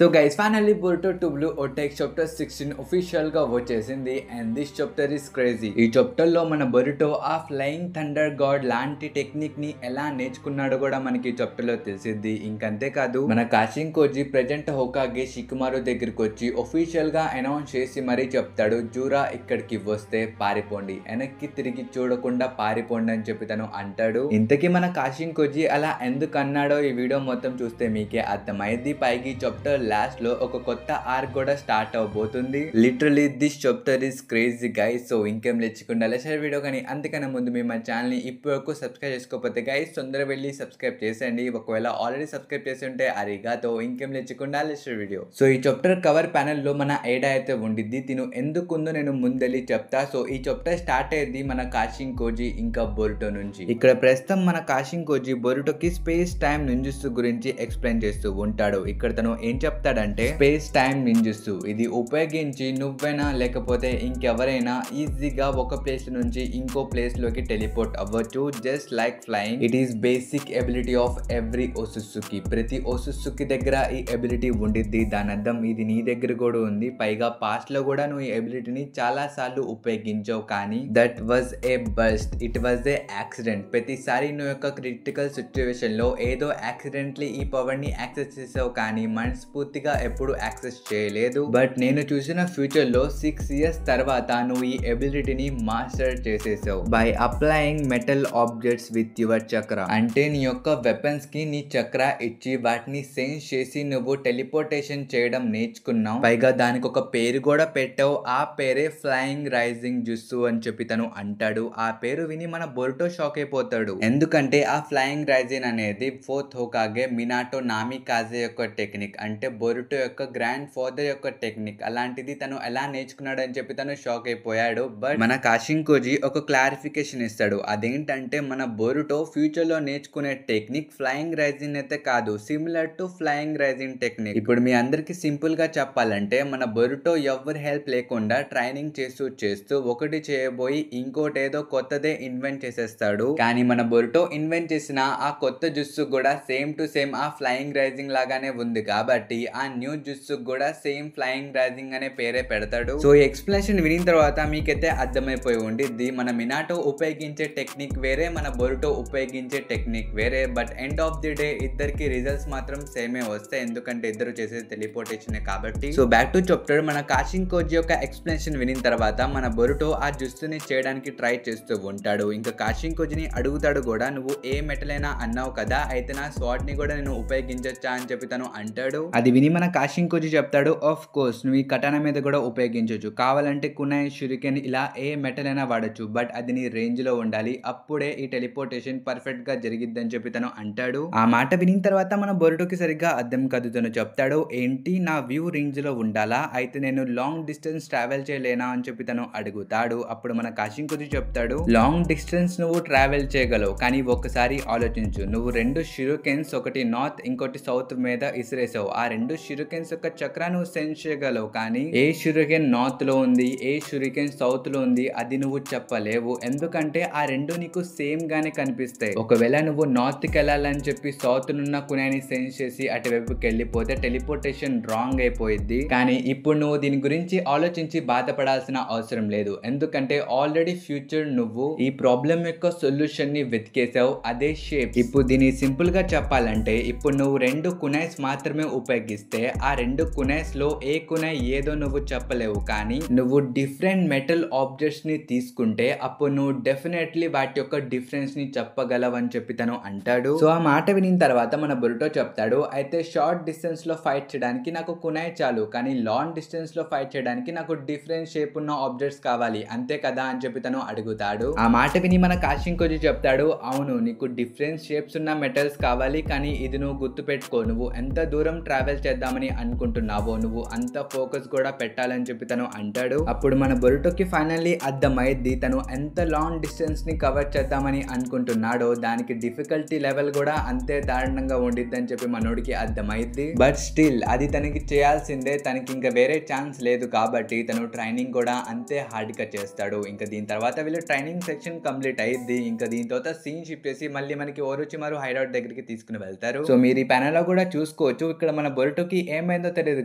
So guys finally Boruto 2 blue vortex chapter 16 official గా వచ్చేసింది and this chapter is crazy. ఈ chapter లో మన బోరుటో ఆ ఫ్లయింగ్ థండర్ గాడ్ లాంటి టెక్నిక్ ని ఎలా నేర్చుకున్నాడో కూడా మనకి చాప్టర్ లో తెలిసింది. ఇంకంతే కాదు మన కాషిన్ కోజీ ప్రెజెంట్ హోకాగే షికుమారు దగ్గరికి వచ్చి ఒఫీషియల్ గా అనౌన్స్ చేసి మరీ చెప్తాడు, జూరా ఇక్కడికి వస్తే పారిపోండి, వెనక్కి తిరిగి చూడకుండా పారిపోండి అని చెప్పి తను అంటాడు. ఇంతకీ మన కాషిన్ కోజీ అలా ఎందుకు అన్నాడో ఈ వీడియో మొత్తం చూస్తే మీకే అర్థమైంది. పైకి చాప్టర్ లాస్ట్ లో ఒక కొత్త ఆర్క్ కూడా స్టార్ట్ అవబోతుంది. Literally this chapter is crazy guys. So ఇంకేం లేచకుండా లెషర్ వీడియో కానీ అంతకన్నా ముందు మీ మన ఛానల్ ని ఇప్పటి వరకు సబ్స్క్రైబ్ చేసుకోకపోతే గైస్ తొందరగా వెళ్ళి సబ్స్క్రైబ్ చేసేయండి. ఒకవేళ ఆల్రెడీ సబ్స్క్రైబ్ చేసి ఉంటే అరిగాతో ఇంకేం లేచకుండా లెషర్ వీడియో. సో ఈ చాప్టర్ కవర్ ప్యానెల్ లో మన ఏడా అయితే ఉండిద్ది, తిను ఎందుకుందో నేను ముందెళ్ళి చెప్తా. సో ఈ చాప్టర్ స్టార్ట్ అయ్యేది మన కాషిన్ కోజీ ఇంకా బోరుటో నుంచి. ఇక్కడ ప్రస్తుతం మన కాషిన్ కోజీ బోరుటోకి స్పేస్ టైం నింజుత్సు గురించి ఎక్స్ప్లెయిన్ చేస్తూ ఉంటాడు. ఇక్కడ తను ఏం చెప్తాడంటే, స్పేస్ టైం నింజుత్సు ఇది ఉపయోగించి నువ్వైనా లేకపోతే ఇంకెవరైనా ఈజీగా ఒక ప్లేస్ నుంచి ఇంకో ప్లేస్ లోకి టెలిపోర్ట్ అవ్వచ్చు, just like flying. It is basic ability of every Otsutsuki. ప్రతి ఓసుత్సుకి దగ్గర ఈ ఎబిలిటీ ఉండిద్ది. దాని అర్థం ఇది నీ దగ్గర కూడా ఉంది. పైగా పాస్ట్ లో కూడా నువ్వు ఈ ఎబిలిటీని చాలా సార్లు ఉపయోగించావు, కానీ that was a bust, it was a accident. ప్రతిసారి నువ్వు యొక్క క్రిటికల్ సిచ్యువేషన్ లో ఏదో యాక్సిడెంట్లీ ఈ పవర్ ని యాక్సెస్ చేసావు, కానీ మనస్ఫూర్తిగా ఎప్పుడు యాక్సెస్ చేయలేదు. బట్ నేను చూసిన ఫ్యూచర్ లో 6 years తర్వాత నువ్వు ఈ ఎబిలిటీని మాస్టర్ చేసేసావు by applying metal objects with your chakra. అంటే నీ యొక్క వెపన్స్ కి నీ చక్ర ఇచ్చి వాటిని సెన్స్ చేసి నువ్వు టెలిపోర్టేషన్ చేయడం నేర్చుకున్నావు. పైగా దానికి ఒక పేరు కూడా పెట్టావు. ఆ పేరే ఫ్లయింగ్ రైజింగ్ జుత్సు అని చెప్పి తను అంటాడు. ఆ పేరు విని మన బోరుటో షాక్ అయిపోతాడు. ఎందుకంటే ఆ ఫ్లయింగ్ రైజింగ్ అనేది 4th హోకాగే మినాటో నామికాజే యొక్క టెక్నిక్, అంటే బోరుటో యొక్క గ్రాండ్ ఫాదర్ యొక్క టెక్నిక్. అలాంటిది తను ఎలా నేర్చుకున్నాడు అని చెప్పి తను షాక్ అయిపోయాడు. బట్ మన కాషిన్ కోజీ ఒక క్లారిఫికేషన్ ఇస్తాడు. అదేంటంటే మన బోరుటో ఫ్యూచర్ లో నేర్చుకునే టెక్నిక్ ఫ్లయింగ్ రైజింగ్ అయితే కాదు, similar to flying rising technique. ఇప్పుడు మీ అందరికి సింపుల్ గా చెప్పాలంటే మన బోరుటో ఎవరి హెల్ప్ లేకుండా ట్రైనింగ్ చేస్తూ ఒకటి చేయబోయి ఇంకోటి ఏదో కొత్తదే ఇన్వెంట్ చేసేస్తాడు. కానీ మన బోరుటో ఇన్వెంట్ చేసిన ఆ కొత్త జుత్సు కూడా సేమ్ టు సేమ్ ఆ ఫ్లయింగ్ రైజింగ్ లాగానే ఉంది, కాబట్టి ఆ న్యూ జుత్సు కూడా సేమ్ ఫ్లయింగ్ రైజింగ్ అనే పేరే పెడతాడు. సో ఈ ఎక్స్ప్లెనేషన్ వినిన తర్వాత మీకైతే అర్థమైపోయి ఉండిద్ది, మన మినాటో ఉపయోగించే టెక్నిక్ వేరే, మన బోరుటో ఉపయోగించే టెక్నిక్ వేరే. But end of the day ఇద్దరికి రిజల్ట్స్ మాత్రం సేమే వస్తాయి, ఎందుకంటే ఇద్దరు చేసేది టెలిపోర్టేషన్ కాబట్టి. So back to chapter. మన కాషిన్ కోజీ యొక్క ఎక్స్ప్లెనేషన్ వినిన తర్వాత మన బోరుటో ఆ జుత్సుని చేయడానికి ట్రై చేస్తూ ఉంటాడు. ఇంకా కాషిన్ కోజీని అడుగుతాడు కూడా, నువ్వు ఏ మెటల్ అయినా అన్నావు కదా, అయితే నా స్వాట్ ని కూడా నేను ఉపయోగించొచ్చా అని చెప్పి తను అంటాడు. అది విని మన కాషిన్ కోజీ చెప్తాడు, ఆఫ్ కోర్స్ నువ్వు ఈ కటానా మీద కూడా ఉపయోగించవచ్చు, కావాలంటే కునై షురికెన్ ఇలా ఏ మెటల్ అయినా వాడచ్చు, బట్ అది నీ రేంజ్ లో ఉండాలి, అప్పుడే ఈ టెలిపోర్టేషన్ పర్ఫెక్ట్ గా జరిగిద్ది అని చెప్పి తను అంటాడు. ఆ మాట వినిన తర్వాత మన బోరుటోకి సరిగ్గా అర్థం కాదు. తను చెప్తాడు, ఏంటి నా వ్యూ రేంజ్ లో ఉండాలా, అయితే నేను లాంగ్ డిస్టెన్స్ ట్రావెల్ చేయలేనా అని చెప్పి తను అడుగుతాడు. అప్పుడు మన కాషిన్ కోజీ చెప్తాడు, లాంగ్ డిస్టెన్స్ నువ్వు ట్రావెల్ చేయగలవు, కానీ ఒక్కసారి ఆలోచించు, నువ్వు 2 షురికెన్స్ ఒకటి నార్త్ ఇంకోటి సౌత్ మీద ఇసిరేసావు. ఆ 2 షురికెన్స్ యొక్క చక్ర నువ్వు సెన్స్ చేయగలవు, కానీ ఏ షురికెన్ నార్త్ లో ఉంది ఏ షురికెన్ సౌత్ లో ఉంది అది నువ్వు చెప్పలేవు, ఎందుకంటే ఆ 2 నీకు సేమ్ గానే కనిపిస్తాయి. ఒకవేళ నువ్వు నార్త్ కి వెళ్ళాలని చెప్పి సౌత్ నున్న కునాని సెన్స్ చేసి అటువైపుకి వెళ్ళిపోతే టెలిపోర్టేషన్ రాంగ్ అయిపోయింది. కానీ ఇప్పుడు నువ్వు దీని గురించి ఆలోచించి బాధపడాల్సిన అవసరం లేదు, ఎందుకంటే ఆల్రెడీ ఫ్యూచర్ నువ్వు ఈ ప్రాబ్లం యొక్క సొల్యూషన్ ని వెతికేసావు, అదే షేప్. ఇప్పుడు దీన్ని సింపుల్ గా చెప్పాలంటే, ఇప్పుడు నువ్వు 2 కునైస్ మాత్రమే ఉపయోగిస్తే ఆ 2 కునైస్ లో ఏ కునై ఏదో నువ్వు చెప్పలేవు, కానీ నువ్వు డిఫరెంట్ మెటల్ ఆబ్జెక్ట్స్ ని తీసుకుంటే అప్పుడు నువ్వు డెఫినెట్లీ వాటి యొక్క డిఫరెన్స్ ని చెప్పగలవు అని చెప్పి తను అంటాడు. సో ఆ మాట వినిన తర్వాత మన బోరుటో చెప్తాడు, అయితే షార్ట్ డిస్టెన్స్ లో ఫైట్ చేయడానికి నాకు కునై చాలు, కానీ లాంగ్ డిస్టెన్స్ లో ఫైట్ చేయడానికి నాకు డిఫరెంట్ షేప్ ఉన్న ఆబ్జెక్ట్స్ కావాలి, అంతే కదా అని చెప్పి తను అడుగుతాడు. ఆ మాట విని మన కాషిన్ కోజీ చెప్తాడు, అవును నీకు డిఫరెంట్ షేప్స్ ఉన్న మెటల్స్ కావాలి, కానీ ఇది నువ్వు గుర్తు పెట్టుకో, నువ్వు ఎంత దూరం ట్రావెల్ చేద్దామని అనుకుంటున్నావో నువ్వు అంత ఫోకస్ కూడా పెట్టాలని చెప్పి తను అంటాడు. అప్పుడు మన బోరుటోకి ఫైనల్లీ అర్థమైద్ది, తను ఎంత లాంగ్ డిస్టెన్స్ ని కవర్ చేద్దామని అనుకుంటున్నాడో దానికి డిఫికల్టీ లెవెల్ కూడా అంతే దారుణంగా ఉండిద్ది అని చెప్పి మనోడికి అర్థమైద్ది. బట్ స్టిల్ అది తనకి చేయాల్సిందే, తనకి ఇంకా వేరే ఛాన్స్ లేదు, కాబట్టి తను ట్రైనింగ్ కూడా అంతే హార్డ్ గా చేస్తాడు. ఇంకా దీని తర్వాత వీళ్ళు ట్రైనింగ్ సెక్షన్ కంప్లీట్ అయ్యిద్ది. ఇంకా దీని తర్వాత సీన్ షిఫ్ట్ చేసి మళ్ళీ మనకి ఓరోచిమారు హైడౌట్ దగ్గరికి తీసుకుని వెళ్తారు. సో మీరు ఈ ప్యానెల్ లో కూడా చూసుకోవచ్చు, ఇక్కడ మన బోరుటో బొరుటోకి ఏమైందో తెలియదు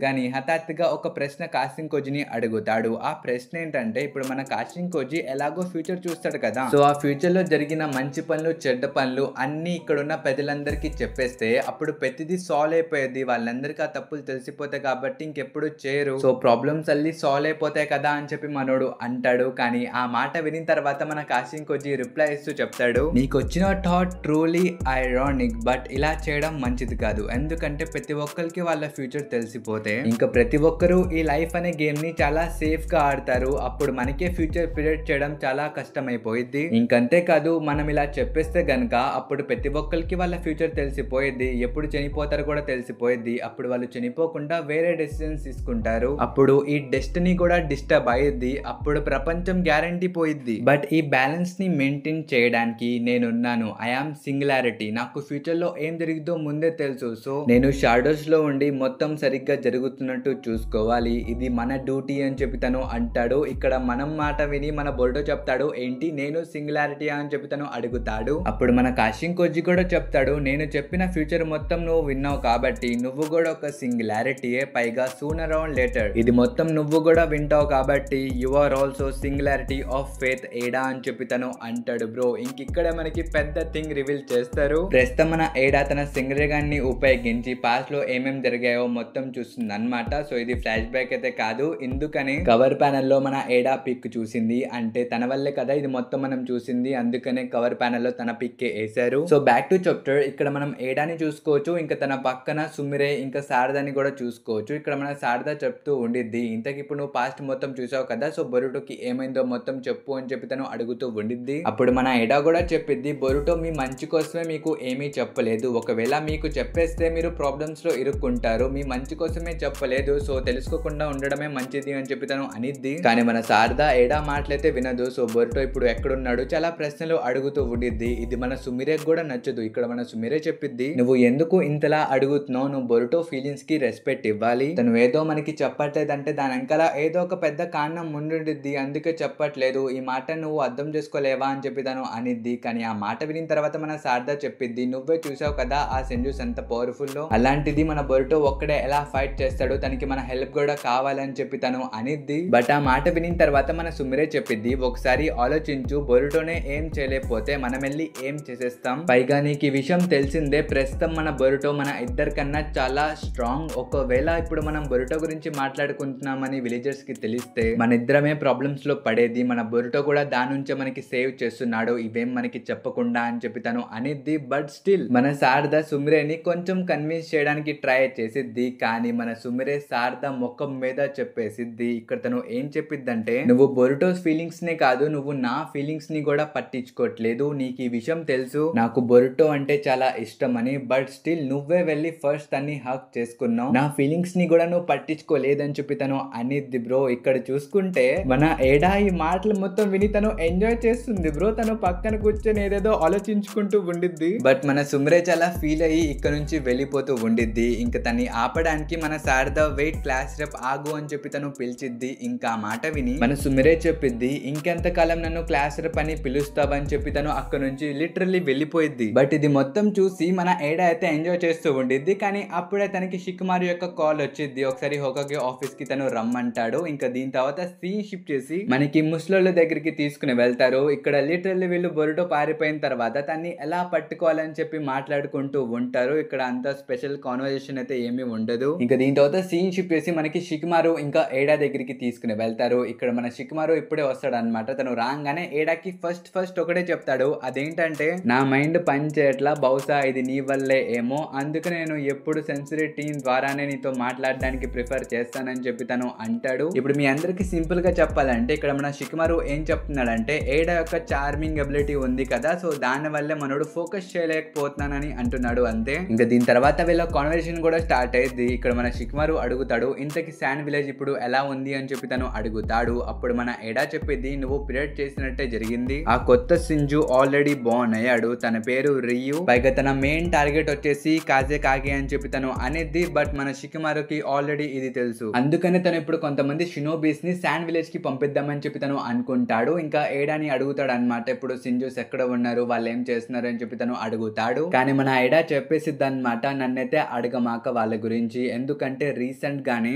కానీ హఠాత్తుగా ఒక ప్రశ్న కాస్టింగ్ కోచ్ని అడుగుతాడు. ఆ ప్రశ్న ఏంటంటే, ఇప్పుడు మన కాస్టింగ్ కోచ్ ఎలాగో ఫ్యూచర్ చూస్తాడు కదా, సో ఆ ఫ్యూచర్ లో జరిగిన మంచి పనులు చెడ్డ పనులు అన్ని ఇక్కడున్న ప్రజలందరికీ చెప్పేస్తే అప్పుడు ప్రతిదీ సాల్వ్ అయిపోయేది. వాళ్ళందరికీ ఆ తప్పులు తెలిసిపోతాయి కాబట్టి ఇంకెప్పుడు చేయరు, సో ప్రాబ్లమ్స్ అల్లి సాల్వ్ అయిపోతాయి కదా అని చెప్పి మనోడు అంటాడు. కానీ ఆ మాట వినిన తర్వాత మన కాస్టింగ్ కోచ్ రిప్లై ఇస్తూ చెప్తాడు, నీకు వచ్చిన థాట్ ట్రూలీ ఐరానిక్, బట్ ఇలా చేయడం మంచిది కాదు. ఎందుకంటే ప్రతి ఒక్కరికి వాళ్ళ ఫ్యూచర్ తెలిసిపోతే ఇంకా ప్రతి ఒక్కరు ఈ లైఫ్ అనే గేమ్ ని చాలా సేఫ్ గా ఆడతారు. అప్పుడు మనకే ఫ్యూచర్ ప్రిడిక్ట్ చేయడం చాలా కష్టమైపోయింది. ఇంకంతే కాదు, మనం ఇలా చెప్పేస్తే గనక అప్పుడు ప్రతి ఒక్కరికి వాళ్ళ ఫ్యూచర్ తెలిసిపోయింది, ఎప్పుడు చనిపోతారు కూడా తెలిసిపోయింది. అప్పుడు వాళ్ళు చనిపోకుండా వేరే డెసిషన్స్ తీసుకుంటారు, అప్పుడు ఈ డెస్టినీ కూడా డిస్టర్బ్ అయ్యిద్ది, అప్పుడు ప్రపంచం గ్యారంటీ పోయిద్ది. బట్ ఈ బ్యాలెన్స్ ని మెయింటైన్ చేయడానికి నేనున్నాను. I am singularity. నాకు ఫ్యూచర్ లో ఏం జరుగుతుందో ముందే తెలుసు, సో నేను షాడోస్ లో ఉండి మొత్తం సరిగ్గా జరుగుతున్నట్టు చూసుకోవాలి. ఇది మన డ్యూటీ అని చెప్పి తను అంటాడు. ఇక్కడ మనం మాట విని మన బొరుటో చెప్తాడు, ఏంటి నేను సింగులారిటీ అని చెప్పి తను అడుగుతాడు. అప్పుడు మన కాస్టింగ్ కోచ్ కూడా చెప్తాడు, నేను చెప్పిన ఫ్యూచర్ మొత్తం నువ్వు విన్నావు కాబట్టి నువ్వు కూడా ఒక సింగులారిటీయే, పైగా సూనర్ ఆర్ లేటర్ ఇది మొత్తం నువ్వు కూడా వింటావు కాబట్టి you are also singularity of faith ఏడా అని చెప్పి తను అంటాడు. బ్రో ఇంకిక్కడ మనకి పెద్ద థింగ్ రివీల్ చేస్తారు. ప్రస్తుతం మన ఏడా తన సింగరేగాన్ని ఉపయోగించి పాస్ట్ లో ఏమేం జరిగాయో మొత్తం చూస్తుంది అనమాట. సో ఇది ఫ్లాష్ బ్యాక్ అయితే కాదు, ఎందుకని కవర్ ప్యానెల్ లో మన ఏడా పిక్ చూసింది, అంటే తన వల్లే కదా ఇది మొత్తం మనం చూసింది, అందుకనే కవర్ ప్యానెల్ లో తన పిక్ వేసారు. So back to chapter. ఇక్కడ మనం ఏడాని చూసుకోవచ్చు, ఇంకా తన పక్కన సుమిరే ఇంకా శారదాని కూడా చూసుకోవచ్చు. ఇక్కడ మన శారద చెప్తూ ఉండిద్ది, ఇంతకి ఇప్పుడు నువ్వు పాస్ట్ మొత్తం చూసావు కదా, సో బొరుటోకి ఏమైందో మొత్తం చెప్పు అని చెప్పి తను అడుగుతూ ఉండిద్ది. అప్పుడు మన ఏడా కూడా చెప్పిద్ది, బొరుటో మీ మంచి కోసమే మీకు ఏమీ చెప్పలేదు, ఒకవేళ మీకు చెప్పేస్తే మీరు ప్రాబ్లమ్స్ లో ఇరుక్కుంటారు, మీ మంచి కోసమే చెప్పలేదు, సో తెలుసుకోకుండా ఉండడమే మంచిది అని చెప్పి తను అనిద్ది. కానీ మన శారద ఏడా మాటలైతే వినదు. సో బొరుటో ఇప్పుడు ఎక్కడున్నాడు చాలా ప్రశ్నలు అడుగుతూ ఉండిద్ది. ఇది మన సుమిరే కూడా నచ్చదు. ఇక్కడ మన సుమిరే చెప్పిద్ది, నువ్వు ఎందుకు ఇంతలా అడుగుతున్నావు, నువ్వు బొరుటో ఫీలింగ్స్ కి రెస్పెక్ట్ ఇవ్వాలి, తను ఏదో మనకి చెప్పట్లేదంటే దాని వెనకాల ఏదో ఒక పెద్ద కారణం ముందుండిద్ది, అందుకే చెప్పట్లేదు, ఈ మాట నువ్వు అర్థం చేసుకోలేవా అని చెప్పి తను అనిద్ది. కానీ ఆ మాట వినిన తర్వాత మన శారద చెప్పిద్ది, నువ్వే చూసావు కదా ఆ సెంజూస్ ఎంత పవర్ఫుల్ లో, అలాంటిది మన బొరుటో ఒక్కడే ఎలా ఫైట్ చేస్తాడు, తనకి మన హెల్ప్ కూడా కావాలని చెప్పి తను అనిద్ది. బట్ ఆ మాట వినిన తర్వాత మన సుమిరే చెప్పిద్ది, ఒకసారి ఆలోచించు, బొరుటోనే ఏం చేయలేకపోతే మనం వెళ్ళి ఏం చేసేస్తాం, పైగా నీకు ఈ విషయం తెలిసిందే, ప్రస్తుతం మన బొరుటో మన ఇద్దరికన్నా చాలా స్ట్రాంగ్, ఒకవేళ ఇప్పుడు మనం బొరుటో గురించి మాట్లాడుకుంటున్నామని విలేజర్స్ కి తెలిస్తే మన ఇద్దరమే ప్రాబ్లమ్స్ లో పడేది, మన బొరుటో కూడా దాని నుంచే మనకి సేవ్ చేస్తున్నాడు, ఇవేం మనకి చెప్పకుండా అని చెప్పి తను అనిద్ది. బట్ స్టిల్ మన శారద సుమిరేని కొంచెం కన్విన్స్ చేయడానికి ట్రై చేసిద్ది, కానీ మన సుమిరే శారద ముఖం మీద చెప్పేసిద్ది. ఇక్కడ తను ఏం చెప్పిద్దంటే, నువ్వు బొరుటోస్ ఫీలింగ్స్ నే కాదు, నువ్వు నా ఫీలింగ్స్ ని కూడా పట్టించుకోవట్లేదు, నీకు ఈ విషయం తెలుసు నాకు బొరుటో అంటే చాలా ఇష్టం అని, బట్ స్టిల్ నువ్వే వెళ్ళి ఫస్ట్ తన్ని హక్ చేసుకున్నావు, నా ఫీలింగ్స్ ని కూడా నువ్వు పట్టించుకోలేదని చెప్పి తను అనిద్ది. బ్రో ఇక్కడ చూసుకుంటే మన ఏడా ఈ మాటలు మొత్తం విని తను ఎంజాయ్ చేస్తుంది బ్రో, తను పక్కన కూర్చొని ఏదేదో ఆలోచించుకుంటూ ఉండిద్ది. బట్ మన సుమిరే చాలా ఫీల్ అయ్యి ఇక్కడ నుంచి వెళ్ళిపోతూ ఉండిద్ది. ఇంకా తన్ని ఆపడానికి మన శారద వెయిట్, క్లాస్ రేపు ఆగు అని చెప్పి తను పిలిచిద్ది. ఇంకా ఆ మాట విని మన సుమిరే చెప్పిద్ది, ఇంకెంతకాలం నన్ను క్లాస్ రేపు అని పిలుస్తావని చెప్పి తను అక్కడ నుంచి లిటరల్లీ వెళ్ళిపోయిద్ది. బట్ ఇది మొత్తం చూసి మన ఏడా అయితే ఎంజాయ్ చేస్తూ ఉండిద్ది. కానీ అప్పుడే తనకి షికుమారు యొక్క కాల్ వచ్చింది, ఒకసారి హోకాగే ఆఫీస్ కి తను రమ్మంటాడు. ఇంకా దీని తర్వాత సీన్ షిఫ్ట్ చేసి మనకి ముసలోళ్ళ దగ్గరికి తీసుకుని వెళ్తారు. ఇక్కడ లిటరల్లీ వీళ్ళు బొరుటో పారిపోయిన తర్వాత తన్ని ఎలా పట్టుకోవాలని చెప్పి మాట్లాడుకుంటూ ఉంటారు. ఇక్కడ అంత స్పెషల్ కాన్వర్జేషన్ అయితే ఏమీ ఉండదు. ఇంకా దీని తర్వాత సీన్ షిఫ్ట్ చేసి మనకి షికుమారు ఇంకా ఏడా దగ్గరికి తీసుకుని వెళ్తారు. ఇక్కడ మన షికుమారు ఇప్పుడే వస్తాడు అనమాట. తను రాగానే ఏడాకి ఫస్ట్ ఒకటే చెప్తాడు, అదేంటంటే నా మైండ్ పని చేయట్లా, బహుశా ఇది నీ వల్లే ఏమో, అందుకని నేను ఎప్పుడు సెన్సరీ టీమ్ ద్వారానే నీతో మాట్లాడడానికి ప్రిఫర్ చేస్తానని చెప్పి తను అంటాడు. ఇప్పుడు మీ అందరికి సింపుల్ గా చెప్పాలంటే ఇక్కడ మన షికుమారు ఏం చెప్తున్నాడంటే, ఏడా యొక్క చార్మింగ్ అబిలిటీ ఉంది కదా, సో దాని వల్లే మనోడు ఫోకస్ చేయలేకపోతున్నానని అంటున్నాడు అంతే. ఇంకా దీని తర్వాత వీళ్ళ కాన్వర్సేషన్ కూడా స్టార్ట్ అయ్యింది. ఇక్కడ మన షికుమారు అడుగుతాడు, ఇంతకి శాండ్ విలేజ్ ఇప్పుడు ఎలా ఉంది అని చెప్పి తను అడుగుతాడు. అప్పుడు మన ఏడా చెప్పేది, నువ్వు ప్రిడిక్ట్ చేసినట్టే జరిగింది, ఆ కొత్త సింజు ఆల్రెడీ బోర్న్ అయ్యాడు, తన పేరు రియు, పైగా తన మెయిన్ టార్గెట్ వచ్చేసి కాజే కాగే అని చెప్పి తను అనేది. బట్ మన షికుమారుకి ఆల్రెడీ ఇది తెలుసు, అందుకని తను ఇప్పుడు కొంతమంది షినోబీస్ ని శాండ్ విలేజ్ కి పంపిద్దామని చెప్పి తను అనుకుంటాడు. ఇంకా ఏడాని అడుగుతాడు అనమాట, ఇప్పుడు సింజూస్ ఎక్కడ ఉన్నారు, వాళ్ళు ఏం చేస్తున్నారు అని చెప్పి తను అడుగుతాడు. కానీ మన ఏడా చెప్పేసిద్ది అనమాట, నన్నైతే అడగమాక, మాక వాళ్ళ గురించి. ఎందుకంటే రీసెంట్ గానే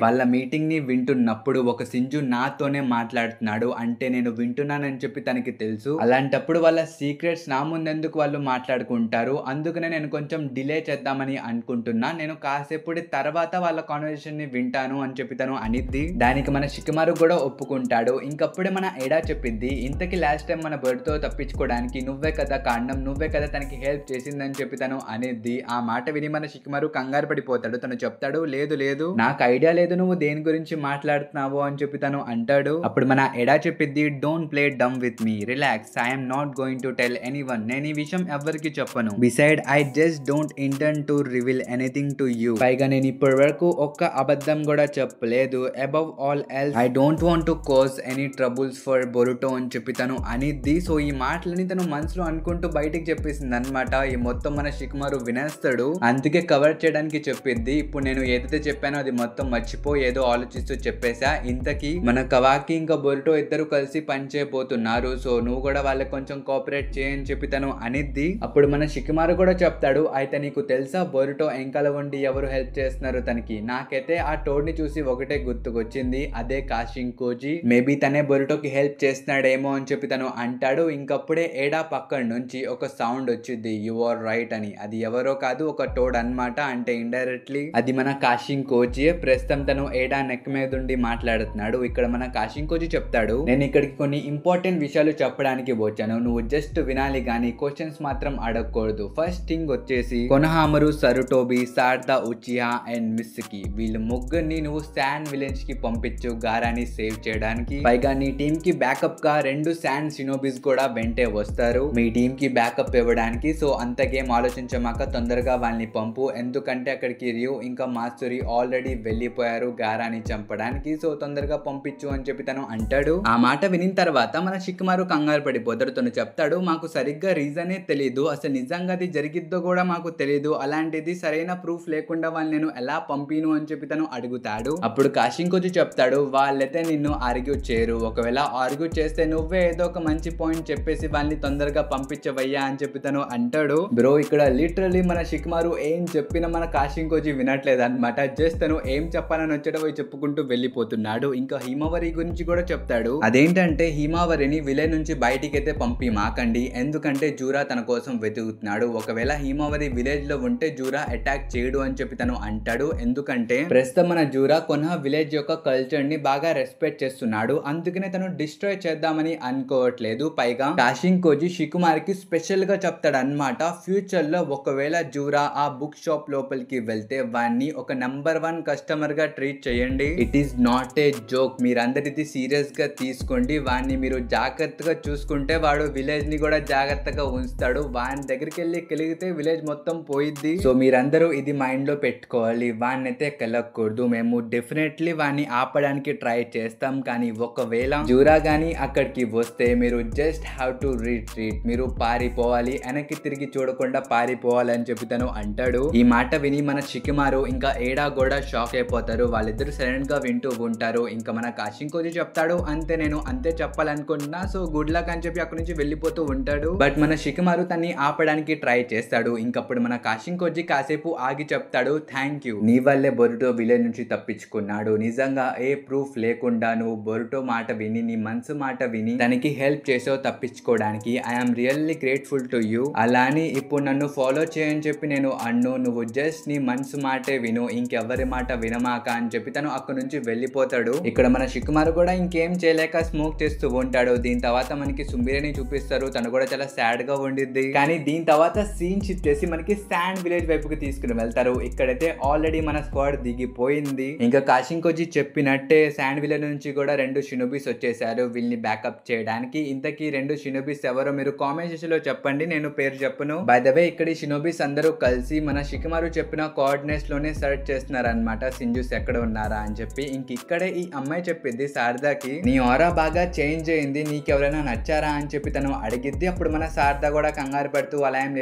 వాళ్ళ మీటింగ్ ని వింటున్నప్పుడు ఒక సింజు నాతోనే మాట్లాడుతున్నాడు, అంటే నేను వింటున్నానని చెప్పి తనకి తెలుసు. అలాంటప్పుడు వాళ్ళ సీక్రెట్స్ నా ముందెందుకు వాళ్ళు మాట్లాడుకుంటారు, అందుకనే నేను కొంచెం డిలే చేద్దామని అనుకుంటున్నా, నేను కాసేపటి తర్వాత వాళ్ళ కాన్వర్సేషన్ ని వింటాను అని చెప్పి తను అనిద్ది. దానికి మన షికమారు కూడా ఒప్పుకుంటాడు. ఇంకప్పుడే మన ఎడా చెప్పిద్ది, ఇంతకి లాస్ట్ టైం మన బర్డ్ తో తప్పించుకోవడానికి నువ్వే కదా కారణం, నువ్వే కదా తనకి హెల్ప్ చేసిందని చెప్పి తను అనిద్ది. ఆ మాట విని మన షికమారు కంగారు పడిపోతాడు. తను చెప్తాడు, లేదు లేదు నాకు ఐడియా లేదు నువ్వు దేని గురించి మాట్లాడుతున్నావు అని చెప్పి తను అంటాడు. అప్పుడు మన ఎడా చెప్పిద్ది, don't play dumb with me, relax, I'm not going to tell anyone, నేను ఈ విషయం ఎవరికి చెప్పను. Beside I just don't intend to reveal anything to you, పైగా నేను ఇప్పటి వరకు ఒక్క అబద్ధం కూడా చెప్పలేదు. Above all else I don't want to cause any troubles for Boruto అని చెప్పి తను అనిద్ది. సో ఈ మాటలని తను మనసులో అనుకుంటూ బయటికి చెప్పేసింది అనమాట. ఈ మొత్తం మన షికమారు వినేస్తాడు, అందుకే కవర్ చేయడానికి చెప్పిద్ది. ఇప్పుడు నేను ఏదైతే చెప్పానో అది మొత్తం మర్చిపో, ఏదో ఆలోచిస్తూ చెప్పేసా. ఇంతకీ మన కవాకి ఇంకా బొరుటో ఇద్దరు కలిసి పని చేయబోతున్నారు, సో నువ్వు కూడా వాళ్ళకి కొంచెం కోఆపరేట్ చేయని చెప్పి తను అనిద్ది. అప్పుడు మన షికమారు కూడా చెప్తాడు, అయితే నీకు తెలుసా బొరుటో ఎంకల ఉండి ఎవరు హెల్ప్ చేస్తున్నారు తనకి? నాకైతే ఆ టోడ్ ని చూసి ఒకటే గుర్తుకొచ్చింది, అదే కాషింకోజీ. మేబీ తనే బొరుటోకి హెల్ప్ చేస్తున్నాడేమో అని చెప్పి తను అంటాడు. ఇంకప్పుడే ఏడా పక్కన నుంచి ఒక సౌండ్ వచ్చింది, యు ఆర్ రైట్ అని. అది ఎవరో కాదు, ఒక టోడ్ అన్నమాట. అంటే ఇండైరెక్ట్లీ అది మన కాషింకోజీ. ప్రస్తుతం తను ఏడా నెక్ మీద ఉండి మాట్లాడుతున్నాడు. ఇక్కడ మన కాషింకోజీ చెప్తాడు, నేను ఇక్కడికి కొన్ని ఇంపార్టెంట్ విషయాలు చెప్పడానికి వచ్చాను, నువ్వు జస్ట్ వినాలి గానీ క్వశ్చన్స్ మాత్రం అడగకూడదు. ఫస్ట్ థింగ్ వచ్చేసి కొనహామరు, సరుటోబి, సార్దా, ఉచియా అండ్ మిస్కి, వీళ్ళు ముగ్గురిని నువ్వు శాన్ విలేజ్ కి పంపించు గారాని సేవ్ చేయడానికి. పైగా నీ టీమ్ కి బ్యాకప్ గా 2 శాన్ షినోబిస్ కూడా వెంటే వస్తారు మీ టీమ్ కి బ్యాకప్ ఇవ్వడానికి. సో అంతకేం ఆలోచించమాక తొందరగా వాళ్ళని పంపు, ఎందుకంటే అక్కడికి రియు ఇంకా మాస్టరీ ఆల్రెడీ వెళ్ళిపోయారు గారాని చంపడానికి. సో తొందరగా పంపించు అని చెప్పి తను అంటాడు. ఆ మాట వినిన తర్వాత మన షికమారు కంగారు పడిపోతాడు. తను చెప్తాడు, మాకు సరిగ్గా రీజనే తెలీదు, అసలు నిజంగా అది జరిగిద్దో కూడా మాకు తెలీదు, అలాంటిది సరైన ప్రూఫ్ లేకుండా వాళ్ళని నేను ఎలా పంపిను అని చెప్పి తను అడుగుతాడు. అప్పుడు కాషింకోజీ చెప్తాడు, వాళ్ళైతే నిన్ను ఆర్గ్యూ చేయరు, ఒకవేళ ఆర్గ్యూ చేస్తే నువ్వే ఏదో ఒక మంచి పాయింట్ చెప్పేసి వాళ్ళని తొందరగా పంపించవయ్యా అని చెప్పి తను అంటాడు. బ్రో ఇక్కడ లిటరల్లీ మన షికమారు ఏం చెప్పినా మన కాషింకోజీ వినట్లేదు అనమాట. జస్ట్ తను ఏం చెప్పాలని వచ్చాడో చెప్పుకుంటూ వెళ్ళిపోతున్నాడు. ఇంకా హిమవరి గురించి కూడా చెప్తాడు, అదేంటంటే హిమవరిని విలేజ్ నుంచి బయటికి అయితే పంపి మాకండి, ఎందుకంటే జూరా తన కోసం వెతుకుతున్నాడు, ఒకవేళ హిమవరి విలేజ్ లో ఉంటే జూరా అటాక్ చేయడు అని చెప్పి తను అంటాడు. ఎందుకంటే ప్రస్తుతం మన జూరా కొనహ విలేజ్ యొక్క కల్చర్ ని బాగా రెస్పెక్ట్ చేస్తున్నాడు, అందుకనే తను డిస్ట్రాయ్ చేద్దామని అనుకోవట్లేదు. పైగా కాషింకోజీ షికుమార్ కి స్పెషల్ గా చెప్తాడు అనమాట, ఫ్యూచర్ లో ఒకవేళ జూరా ఆ బుక్ షాప్ లోపలికి వెళ్తే వాడిని ఒక నెంబర్ 1 కస్టమర్ గా ట్రీట్ చేయండి, it is not a joke, మీరందరిది సీరియస్ గా తీసుకోండి, వాడిని మీరు జాగ్రత్తగా చూసుకుంటే వాడు విలేజ్ ని కూడా జాగ్రత్తగా ఉంచుతాడు, వాని దగ్గరికి వెళ్ళి కలిగితే విలేజ్ మొత్తం పోయిద్ది. సో మీరందరూ ఇది మైండ్ లో పెట్టుకోవాలి, వాడిని అయితే కెలకూడదు, మేము డెఫినెట్లీ వాడిని ఆపడానికి ట్రై చేస్తాం, కానీ ఒకవేళ జూరా గానీ అక్కడికి వస్తే మీరు జస్ట్ హ్యావ్ టు రిట్రీట్, మీరు పారిపోవాలి, వెనక్కి తిరిగి చూడకుండా పారిపోవాలి అని చెప్పి తను అంటాడు. ఈ మాట విని మన షికిమారు ఇంకా ఏడా కూడా షాక్ అయిపోతారు. వాళ్ళిద్దరు సైలెంట్ గా వింటూ ఉంటారు. ఇంకా మన కాషింకోజీ చెప్తాడు, అంతే నేను అంతే చెప్పాలనుకుంటున్నా, సో గుడ్ లక్ అని చెప్పి అక్కడి నుంచి వెళ్ళిపోతూ ఉంటాడు. బట్ మన షికిమారు తన్ని ఆపడానికి ట్రై చేస్తాడు. ఇంకప్పుడు మన కాషింకోజీ కాసేపు ఆగి చెప్తాడు, థ్యాంక్ యూ, నీ వల్లే బొరుటో విలేజ్ నుంచి తప్పించుకున్నాడు, నిజంగా ఏ ప్రూఫ్ లేకుండా నువ్వు బొరుటో మాట విని నీ మనసు మాట విని తనకి హెల్ప్ చేసావు తప్పించుకోవడానికి, I'm really grateful to you. అలాని ఇప్పుడు నన్ను ఫాలో చేయని చెప్పి నేను అన్ను, నువ్వు జస్ట్ నీ మనసు మాటే విను, ఇంకెవరి మాట వినమాక అని చెప్పి తను అక్కడి నుంచి వెళ్ళిపోతాడు. ఇక్కడ మన షికుమారు కూడా ఇంకేం చేయలేక స్మోక్ చేస్తూ ఉంటాడు. దీని తర్వాత మనకి సుంబిరేని చూపిస్తారు, తను కూడా చాలా సాడ్ గా ఉండిద్ది. కానీ దీని తర్వాత సీన్ షిఫ్ట్ చేసి మనకి శాండ్ విలేజ్ వైపుకి తీసుకుని వెళ్తారు. ఇక్కడైతే ఆల్రెడీ మన స్క్వాడ్ దిగిపోయింది. ఇంకా కాషింకోజీ చెప్పినట్టే శాండ్ విలేజ్ నుంచి కూడా 2 షినోబీస్ వచ్చేసారు వీళ్ళని బ్యాకప్ చేయడానికి. ఇంతకీ 2 షినోబీస్ ఎవరో మీరు కామెంట్ సెక్షన్ లో చెప్పండి, నేను పేరు చెప్పను. బై ద వే ఇక్కడ షినోబీస్ అందరూ కలిసి మన షికిమారు చెప్పిన కోఆర్డినేట్స్ లోనే సర్చ్ చేస్తున్నారు అనమాట, సింజూస్ ఎక్కడ ఉన్నారా అని చెప్పి. ఇంక ఇక్కడే ఈ అమ్మాయి చెప్పింది శారదాకి, నీ ఆరా బాగా చేంజ్ అయింది, నీకెవరైనా నచ్చారా అని చెప్పి తను అడిగిద్ది. అప్పుడు మన శారదా కూడా కంగారు పడుతూ అలా ఏం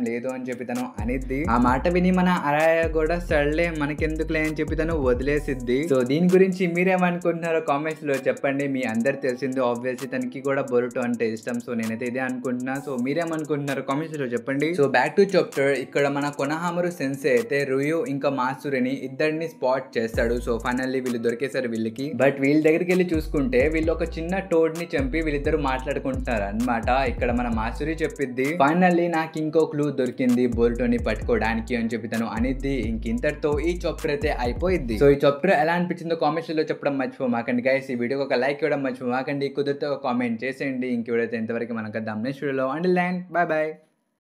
లేదు అని చెప్పి తను అనిద్ది. ఆ మాట విని మన అరాయ కూడా సర్లే మనకెందుకులే అని చెప్పి తను వదిలేసిద్ది. సో దీని గురించి మీరేమనుకుంటున్నారో కామెంట్స్ లో చెప్పండి. మీ అందరు తెలిసింది ఆబ్వియస్లీ తనకి కూడా బొరుటో అంటే ఇష్టం, సో నేనైతే ఇదే అనుకుంటున్నా. సో మీరేమనుకుంటున్నారో కామెంట్స్ లో చెప్పండి. So back to chapter. ఇక్కడ మన కొనహామరు సెన్సే అయితే రుయు ఇంకా మాసురిని ఇద్దరిని స్పాట్ చేస్తాడు. సో ఫైనల్లీ వీళ్ళు దొరికేశారు వీళ్ళకి. బట్ వీళ్ళ దగ్గరికి వెళ్ళి చూసుకుంటే వీళ్ళు ఒక చిన్న టోడ్ ని చంపి వీళ్ళిద్దరు మాట్లాడుకుంటున్నారు అన్నమాట. ఇక్కడ మన మాసురి చెప్పిద్ది, ఫైనల్లీ నాకు ఇంకో క్లూ దొరికింది బోరుటోని పట్టుకోవడానికి అని చెప్పి తను అనిద్ది. ఇంతటితో ఈ చాప్టర్ అయితే అయిపోయింది. సో ఈ చాప్టర్ ఎలా అనిపించిందో కామెంట్స్ లో చెప్పడం మర్చిపోమాకండి గైస్. ఈ వీడియోకి ఒక లైక్ ఇవ్వడం మర్చిపోమాకండి. కుదిరితే ఒక కామెంట్ చేసేయండి. ఇంకెవరైతే ఇంతవరకు మనకు నెక్స్ట్ వీడియోలో. Until then bye by.